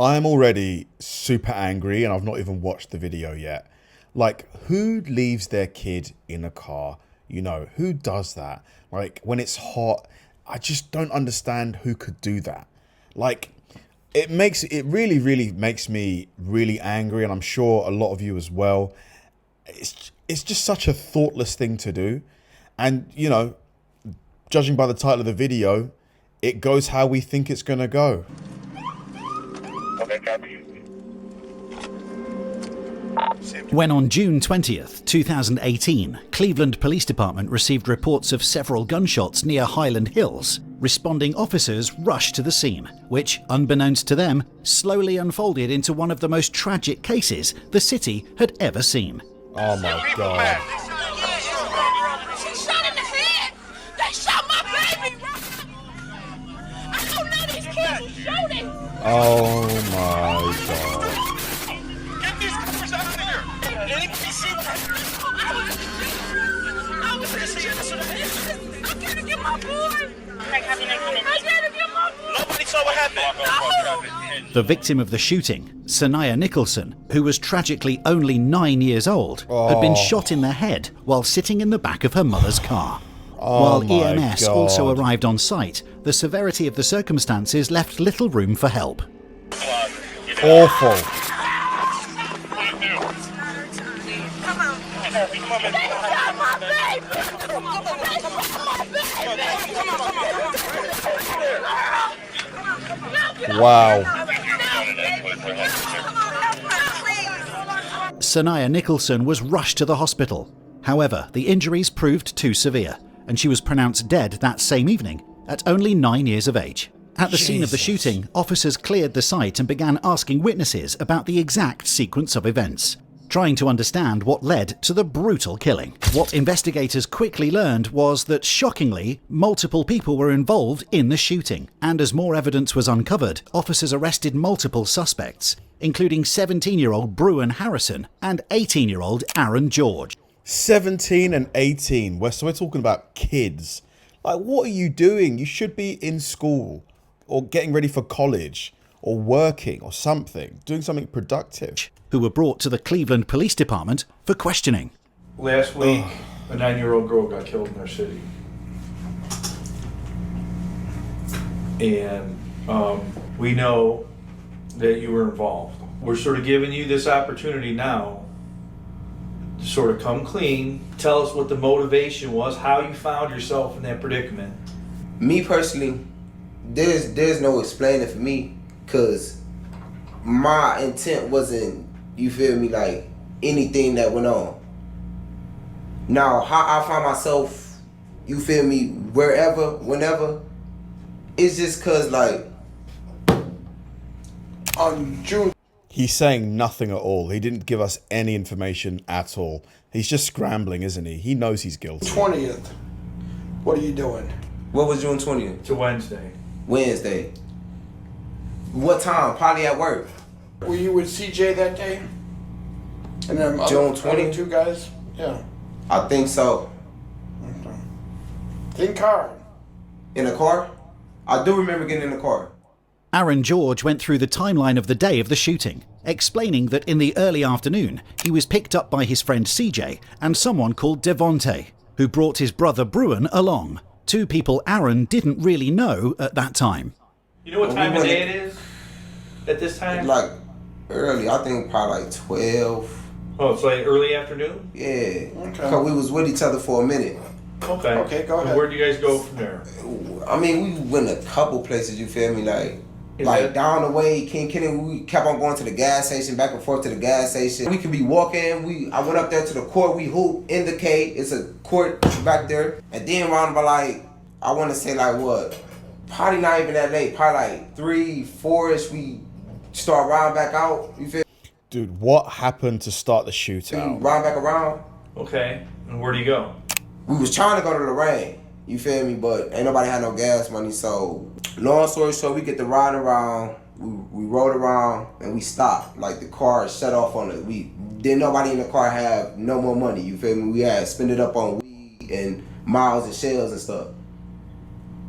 I'm already super angry and I've not even watched the video yet. Like, who leaves their kid in a car? You know, who does that? Like, when it's hot, I just don't understand who could do that. Like, it really makes me really angry, and I'm sure a lot of you as well. It's just such a thoughtless thing to do. And, you know, judging by the title of the video, it goes how we think it's going to go. When on June 20th, 2018, Cleveland Police Department received reports of several gunshots near Highland Hills, responding officers rushed to the scene, which, unbeknownst to them, slowly unfolded into one of the most tragic cases the city had ever seen. Oh my God. She shot in the head! They shot my baby! I don't know these kids who shot it! Oh my God. Get these coppers out of here! I was in the I gotta get my boy! I gotta get my boy! Nobody saw what happened! The victim of the shooting, Sanaya Nicholson, who was tragically only 9 years old, had been shot in the head while sitting in the back of her mother's car. While EMS also arrived on site, the severity of the circumstances left little room for help. Awful. Wow. Sanaya Nicholson was rushed to the hospital. However, the injuries proved too severe, and she was pronounced dead that same evening at only 9 years of age. At the scene of the shooting, officers cleared the site and began asking witnesses about the exact sequence of events, trying to understand what led to the brutal killing. What investigators quickly learned was that, shockingly, multiple people were involved in the shooting, and as more evidence was uncovered, officers arrested multiple suspects, including 17-year-old Bruin Harrison and 18-year-old Aaron George. 17 and 18. So we're talking about kids. Like, what are you doing? You should be in school or getting ready for college or working or something, doing something productive. Who were brought to the Cleveland Police Department for questioning. Last week, a 9-year-old girl got killed in our city. And we know that you were involved. We're sort of giving you this opportunity now to sort of come clean, tell us what the motivation was, how you found yourself in that predicament. Me personally, there's no explaining for me, because my intent wasn't, you feel me, like anything that went on. Now, how I find myself, you feel me, wherever, whenever, it's just cause like, on June. He's saying nothing at all. He didn't give us any information at all. He's just scrambling, isn't he? He knows he's guilty. 20th. What are you doing? What was June 20th? It's a Wednesday. Wednesday. What time? Probably at work. Were you with CJ that day? And then June 20th? Two guys? Yeah. I think so. Okay. Think hard. In a car? I do remember getting in the car. Aaron George went through the timeline of the day of the shooting, explaining that in the early afternoon, he was picked up by his friend CJ and someone called Devonte, who brought his brother Bruin along, two people Aaron didn't really know at that time. You know what time of day it is at this time? Like early, I think probably like 12. Oh, it's like early afternoon? Yeah. Okay. Because we was with each other for a minute. Okay. Okay, go ahead. Where'd you guys go from there? I mean, we went a couple places, you feel me? Like down the way, King Kenny, we kept on going to the gas station, back and forth to the gas station. We could be walking. I went up there to the court. We hoop in the K. It's a court back there. And then around about like, I want to say like what? Probably not even that late. Probably like 3, 4-ish. We start riding back out. You feel? Dude, what happened to start the shootout? We ride back around. Okay. And where do you go? We was trying to go to Lorraine. You feel me? But ain't nobody had no gas money, so long story short, we get to ride around, we rode around, and we stopped. Like the car shut off on it. Didn't nobody in the car have no more money, you feel me? We had spent it up on weed and miles and shells and stuff.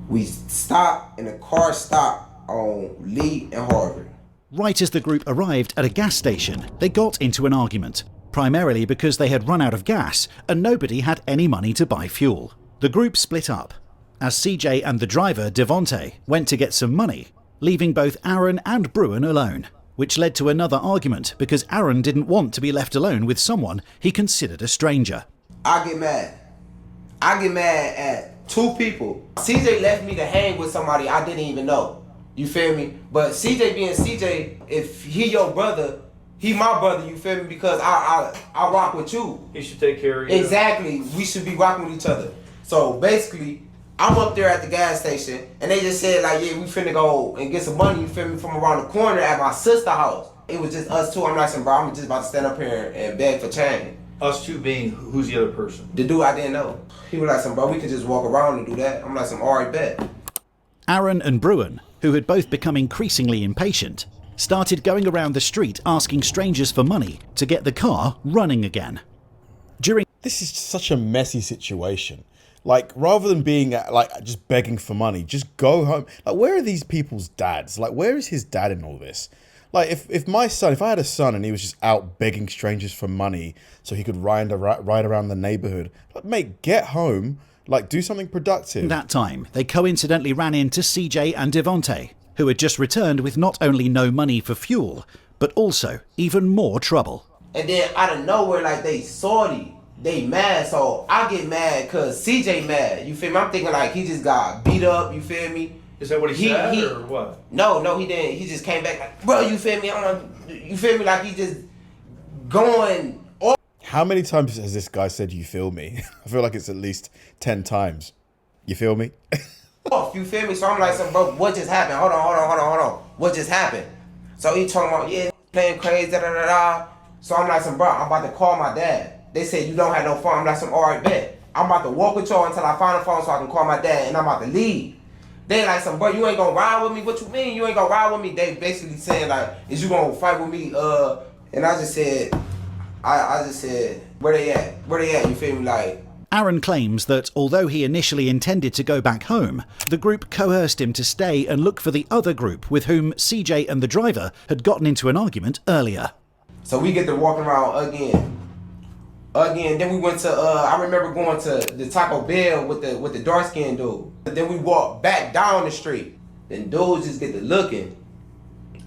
We stopped, and the car stopped on Lee and Harvard. Right as the group arrived at a gas station, they got into an argument, primarily because they had run out of gas and nobody had any money to buy fuel. The group split up, as CJ and the driver, Devonte, went to get some money, leaving both Aaron and Bruin alone, which led to another argument because Aaron didn't want to be left alone with someone he considered a stranger. I get mad. I get mad at two people. CJ left me to hang with somebody I didn't even know. You feel me? But CJ being CJ, if he your brother, he my brother, you feel me? Because I rock with you. He should take care of you. Exactly. We should be rocking with each other. So basically, I'm up there at the gas station, and they just said, like, yeah, we finna go and get some money, you feel me, from around the corner at my sister's house. It was just us two. I'm like, bro, I'm just about to stand up here and beg for change. Us two being, who's the other person? The dude I didn't know. He was like, bro, we could just walk around and do that. I'm like, alright, bet. Aaron and Bruin, who had both become increasingly impatient, started going around the street asking strangers for money to get the car running again. This is such a messy situation. Like, rather than being like just begging for money, just go home. Like, where are these people's dads? Like, where is his dad in all this? Like, if I had a son and he was just out begging strangers for money so he could ride around the neighborhood, like, mate, get home, like, do something productive. That time, they coincidentally ran into CJ and Devonte, who had just returned with not only no money for fuel, but also even more trouble. And then out of nowhere, like, they salty. They mad, so I get mad because CJ mad. You feel me? I'm thinking like he just got beat up, you feel me? Is that what he said or what? No, he didn't. He just came back like, bro, you feel me? You feel me? Like he just going off. How many times has this guy said, you feel me? I feel like it's at least 10 times. You feel me? You feel me? So I'm like, bro, what just happened? Hold on. What just happened? So he talking about, yeah, playing crazy, da. So I'm like, bro, I'm about to call my dad. They said, you don't have no phone. I'm like, alright, bet. I'm about to walk with y'all until I find a phone so I can call my dad, and I'm about to leave. They like, bro, you ain't gonna ride with me? What you mean you ain't gonna ride with me? They basically saying, like, is you gonna fight with me? And I just said, I just said, where they at? Where they at? You feel me? Like, Aaron claims that although he initially intended to go back home, the group coerced him to stay and look for the other group with whom CJ and the driver had gotten into an argument earlier. So we get to walking around again. Then we went to, I remember going to the Taco Bell with the dark skinned dude. Then we walked back down the street. Then dudes just get to looking.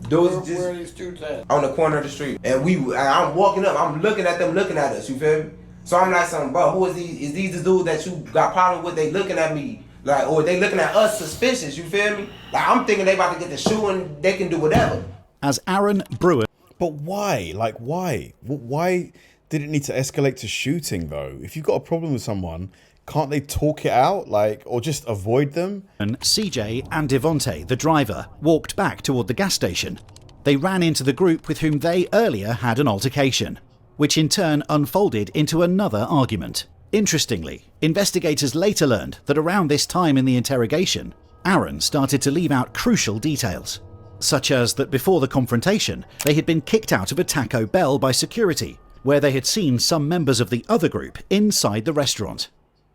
Dudes just, where are these dudes at? On the corner of the street. And I'm walking up, I'm looking at them looking at us, you feel me? So I'm like, bro, who is these? Is these the dudes that you got problem with? They looking at me, like, or they looking at us suspicious, you feel me? Like, I'm thinking they about to get the shoe and they can do whatever. As Aaron, Bruin... But why? Like, why? Why did it need to escalate to shooting, though? If you've got a problem with someone, can't they talk it out, like, or just avoid them? And CJ and Devonte, the driver, walked back toward the gas station. They ran into the group with whom they earlier had an altercation, which in turn unfolded into another argument. Interestingly, investigators later learned that around this time in the interrogation, Aaron started to leave out crucial details, such as that before the confrontation, they had been kicked out of a Taco Bell by security, where they had seen some members of the other group inside the restaurant.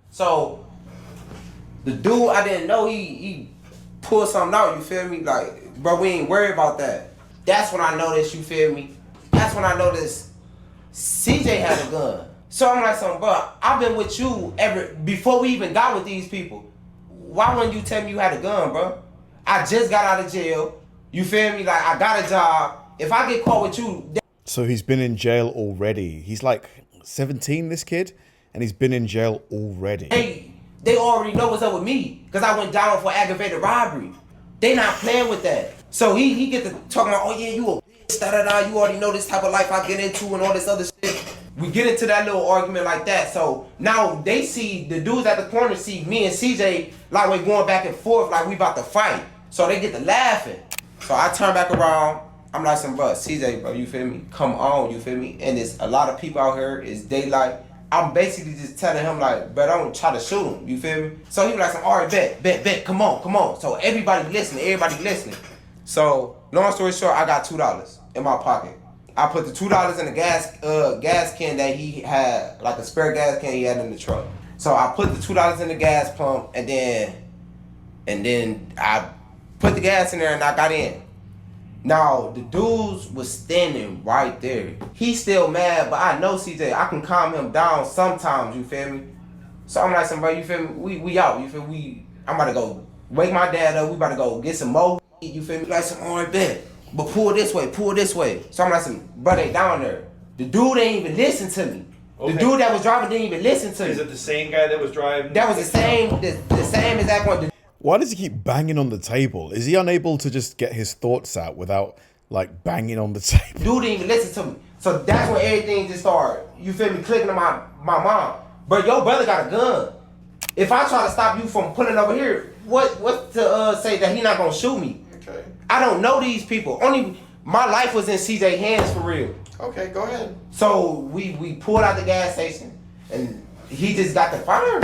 So, the dude I didn't know, he pulled something out, you feel me? Like, bro, we ain't worried about that. That's when I noticed, you feel me? That's when I noticed CJ had a gun. So I'm like, bro, I've been with you before we even got with these people. Why wouldn't you tell me you had a gun, bro? I just got out of jail. You feel me? Like, I got a job. If I get caught with you... So he's been in jail already. He's like 17, this kid, and he's been in jail already. Hey, they already know what's up with me, because I went down for aggravated robbery. They not playing with that. So he get to talking about, oh yeah, you a bitch, da-da-da, you already know this type of life I get into and all this other shit. We get into that little argument like that. So now they see, the dudes at the corner see me and CJ like we're going back and forth like we about to fight. So they get to laughing. So I turn back around. I'm like, bro, CJ, bro, you feel me? Come on, you feel me? And there's a lot of people out here. It's daylight. I'm basically just telling him like, but don't try to shoot him. You feel me? So he was like, all right, bet, come on. So everybody listening. So long story short, I got $2 in my pocket. I put the $2 in the gas can that he had, like a spare gas can he had in the truck. So I put the $2 in the gas pump, and then I put the gas in there and I got in. Now, the dudes was standing right there. He's still mad, but I know CJ, I can calm him down sometimes, you feel me? So I'm like, somebody, you feel me? We out, you feel me? I'm about to go wake my dad up. We about to go get some more, you feel me? Like some orange bed. But pull this way, pull this way. So I'm like, bro, they down there. The dude ain't even listen to me. Okay. The dude that was driving didn't even listen to me. Is it the same guy that was driving? That was the same exact one. Why does he keep banging on the table? Is he unable to just get his thoughts out without like banging on the table? Dude didn't even listen to me. So that's when everything just started, you feel me, clicking to my mom. But your brother got a gun. If I try to stop you from pulling over here, what to say that he not gonna shoot me? Okay. I don't know these people. Only my life was in CJ hands for real. Okay, go ahead. So we pulled out the gas station and he just got the fire.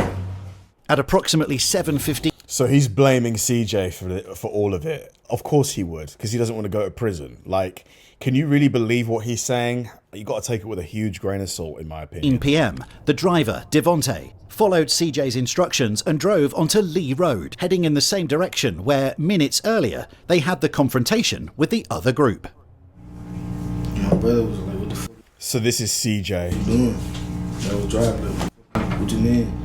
At approximately 7:15. So he's blaming CJ for all of it. Of course he would, because he doesn't want to go to prison. Like, can you really believe what he's saying? You got to take it with a huge grain of salt, in my opinion. PM, the driver, Devontae, followed CJ's instructions and drove onto Lee Road, heading in the same direction where, minutes earlier, they had the confrontation with the other group. My brother was like, what the fuck So this is CJ. you doing? I was driving. Like, what you mean?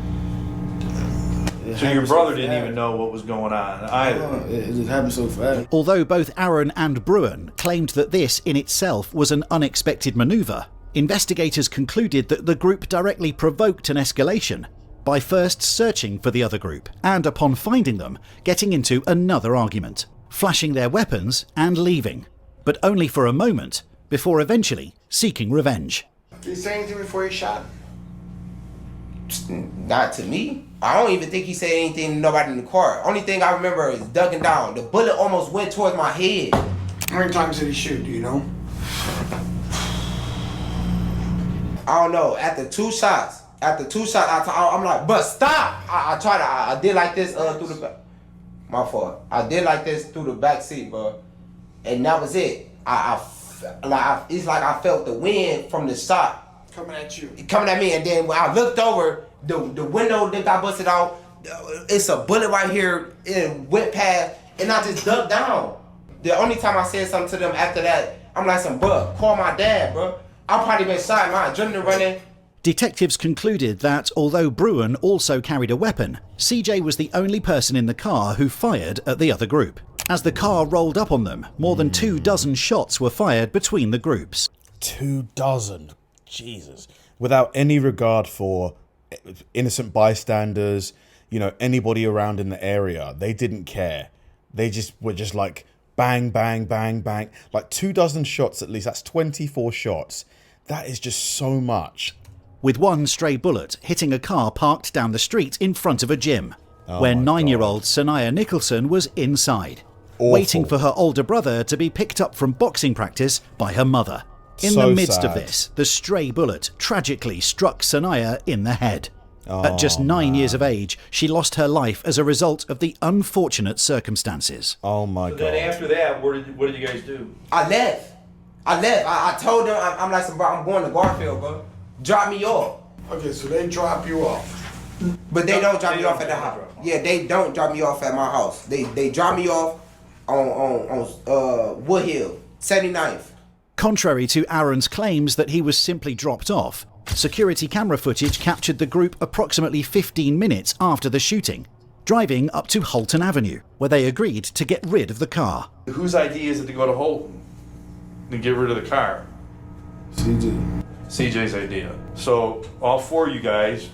So your brother didn't even know what was going on either. It just happened so fast. Although both Aaron and Bruin claimed that this in itself was an unexpected manoeuvre, investigators concluded that the group directly provoked an escalation by first searching for the other group and, upon finding them, getting into another argument, flashing their weapons and leaving, but only for a moment before eventually seeking revenge. Did he say anything before he shot? Not to me. I don't even think he said anything to nobody in the car. Only thing I remember is ducking down. The bullet almost went towards my head. How many times did he shoot, do you know? I don't know. After two shots, I'm like, but stop! I did like this through the back. My fault. I did like this through the back seat, bro. And that was it. It's like I felt the wind from the shot Coming at you. coming at me, and then when I looked over, the window that got busted out, it's a bullet right here, it went past, and I just ducked down. The only time I said something to them after that, I'm like, bro, call my dad, bro. I probably been shot, my adrenaline running. Detectives concluded that although Bruin also carried a weapon, CJ was the only person in the car who fired at the other group. As the car rolled up on them, more than 24 shots were fired between the groups. 24. Jesus. Without any regard for innocent bystanders, you know, anybody around in the area. They didn't care. They just were just like bang, bang, bang, bang. Like 24 shots at least. That's 24 shots. That is just so much. With one stray bullet hitting a car parked down the street in front of a gym, where 9-year-old Sanaya Nicholson was inside, waiting for her older brother to be picked up from boxing practice by her mother. In the midst of this, the stray bullet tragically struck Sanaya in the head. At just 9 years of age, she lost her life as a result of the unfortunate circumstances. Oh my So God. then after that, what did you guys do? I left. I told them, I'm like, bro, I'm going to Garfield, bro. Drop me off. Okay, so they drop you off. But they don't drop me off at the house. Yeah, they don't drop me off at my house. They drop me off on Wood Hill, 79th. Contrary to Aaron's claims that he was simply dropped off, security camera footage captured the group approximately 15 minutes after the shooting, driving up to Holton Avenue, where they agreed to get rid of the car. Whose idea is it to go to Holton and get rid of the car? CJ. CJ's idea. So all four of you guys,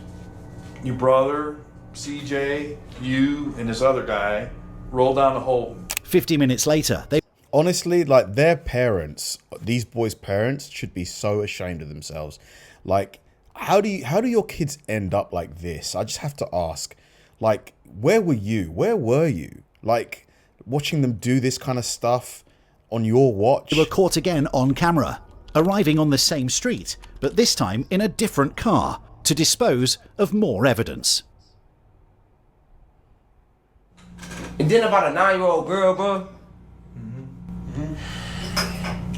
your brother, CJ, you, and this other guy, roll down to Holton. 50 minutes later, they Honestly, like their parents, these boys' parents should be so ashamed of themselves. Like, how do your kids end up like this? I just have to ask. Like, where were you? Where were you? Like, watching them do this kind of stuff on your watch? were caught again on camera, arriving on the same street, but this time in a different car, to dispose of more evidence. And then about a 9-year-old girl, bro.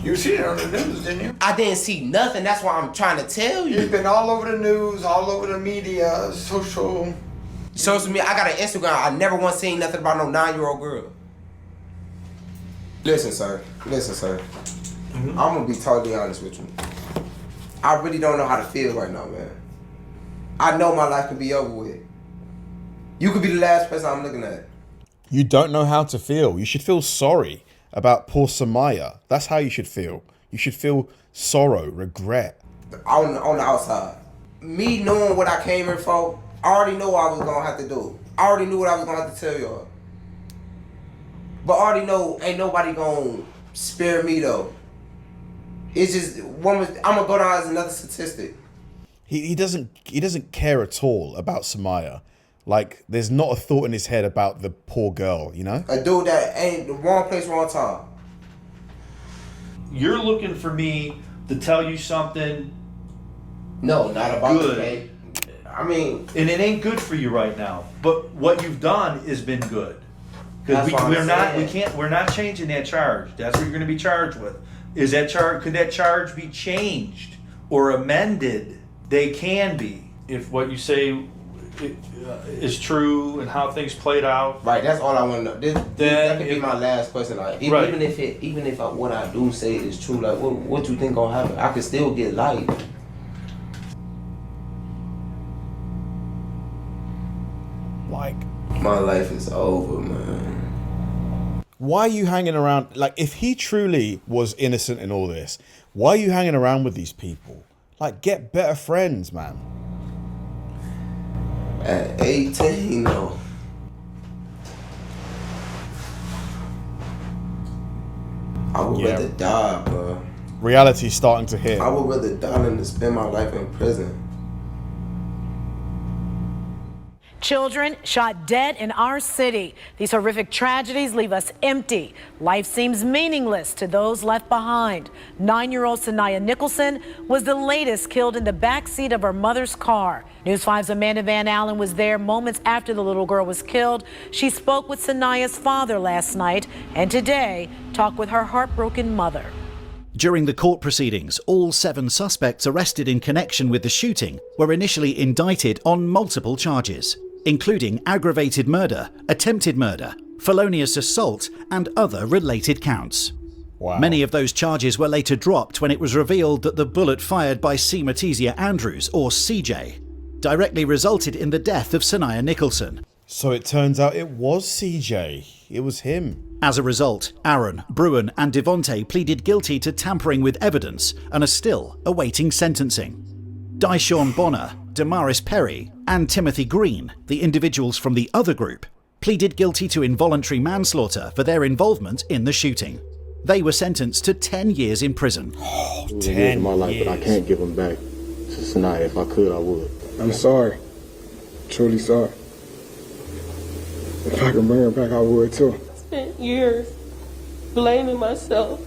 You see it on the news, didn't you? I didn't see nothing. That's why I'm trying to tell you. It's been all over the news, all over the media, social. Social media. I got an Instagram. I never once seen nothing about no 9-year-old girl. Listen, sir. I'm gonna be totally honest with you. I really don't know how to feel right now, man. I know my life can be over with. You could be the last person I'm looking at. You don't know how to feel. You should feel sorry about poor Samaya. That's how you should feel. You should feel sorrow, regret. On the outside. Me knowing what I came here for, I already know what I was gonna have to do. I already knew what I was gonna have to tell y'all. But I already know ain't nobody gonna spare me though. It's just I'm gonna go down as another statistic. He doesn't care at all about Samaya. Like, there's not a thought in his head about the poor girl, you know? A dude that ain't the wrong place, wrong time. You're looking for me to tell you something. No, not about Good. the game. I mean, And it ain't good for you right now. But what you've done has been good. Because That's what I'm saying. we're not changing that charge. That's what you're going to be charged with. Is that charge? Could that charge be changed or amended? They can be if what you say is true and how things played out. right, that's all I want to know. That Then could be my last question. Like, Right. even if what I do say is true, like, what you think gonna happen? I could still get life. Like, My life is over, man. why are you hanging around? Like, if he truly was innocent in all this, why are you hanging around with these people? Like, get better friends, man. At 18, though. I would Yeah. rather die, bro. Reality's starting to hit. I would rather die than to spend my life in prison. Children shot dead in our city. These horrific tragedies leave us empty. Life seems meaningless to those left behind. 9-year-old Sanaya Nicholson was the latest killed in the backseat of her mother's car. News 5's Amanda Van Allen was there moments after the little girl was killed. She spoke with Sanaya's father last night and today talked with her heartbroken mother. During the court proceedings, all 7 suspects arrested in connection with the shooting were initially indicted on multiple charges, including aggravated murder, attempted murder, felonious assault, and other related counts. Wow. Many of those charges were later dropped when it was revealed that the bullet fired by Matizia Andrews, or CJ, directly resulted in the death of Sanaya Nicholson. So it turns out it was CJ. It was him. As a result, Aaron, Bruin, and Devontae pleaded guilty to tampering with evidence and are still awaiting sentencing. Dyshawn Bonner, Damaris Perry, and Timothy Green, the individuals from the other group, pleaded guilty to involuntary manslaughter for their involvement in the shooting. They were sentenced to 10 years in prison. 10 my life, years. but I can't give them back to Sanaya. If I could, I would. I'm sorry. Truly sorry. If I can bring her back, I would too. Spent years blaming myself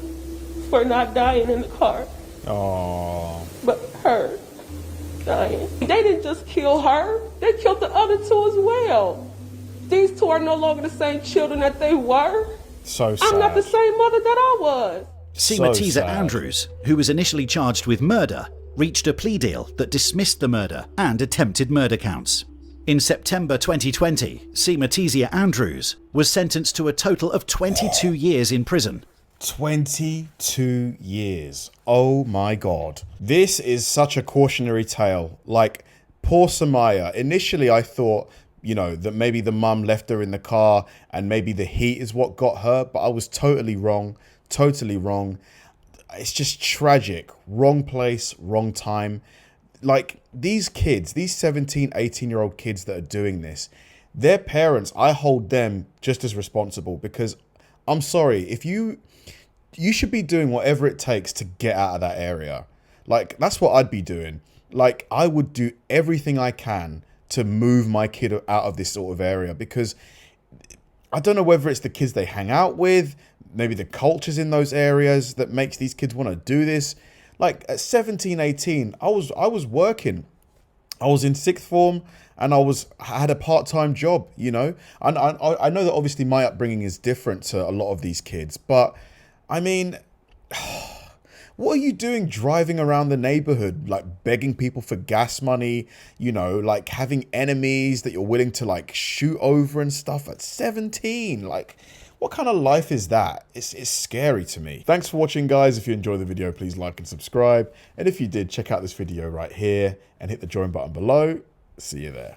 for not dying in the car, Oh, but her dying. They didn't just kill her, they killed the other 2 as well. These 2 are no longer the same children that they were. so sad. I'm not the same mother that I was. Matizia sad. Andrews, who was initially charged with murder, reached a plea deal that dismissed the murder and attempted murder counts. In September 2020, Matizia Andrews was sentenced to a total of 22 years in prison. 22 years. Oh my God. This is such a cautionary tale. Like, poor Samaya. Initially, I thought, you know, that maybe the mum left her in the car and maybe the heat is what got her, but I was totally wrong. Totally wrong. It's just tragic. Wrong place, wrong time. Like, these kids, these 17, 18-year-old kids that are doing this, their parents, I hold them just as responsible because I'm sorry, if you should be doing whatever it takes to get out of that area. Like, that's what I'd be doing. Like, I would do everything I can to move my kid out of this sort of area because I don't know whether it's the kids they hang out with, maybe the cultures in those areas that makes these kids want to do this. Like, at 17, 18, I was working. I was in 6th form and I had a part-time job, you know. And I know that obviously my upbringing is different to a lot of these kids, but I mean, what are you doing driving around the neighborhood, like begging people for gas money, you know, like having enemies that you're willing to like shoot over and stuff at 17? Like, What kind of life is that? It's scary to me. Thanks for watching, guys. If you enjoyed the video, please like and subscribe. And if you did, check out this video right here and hit the join button below. See you there.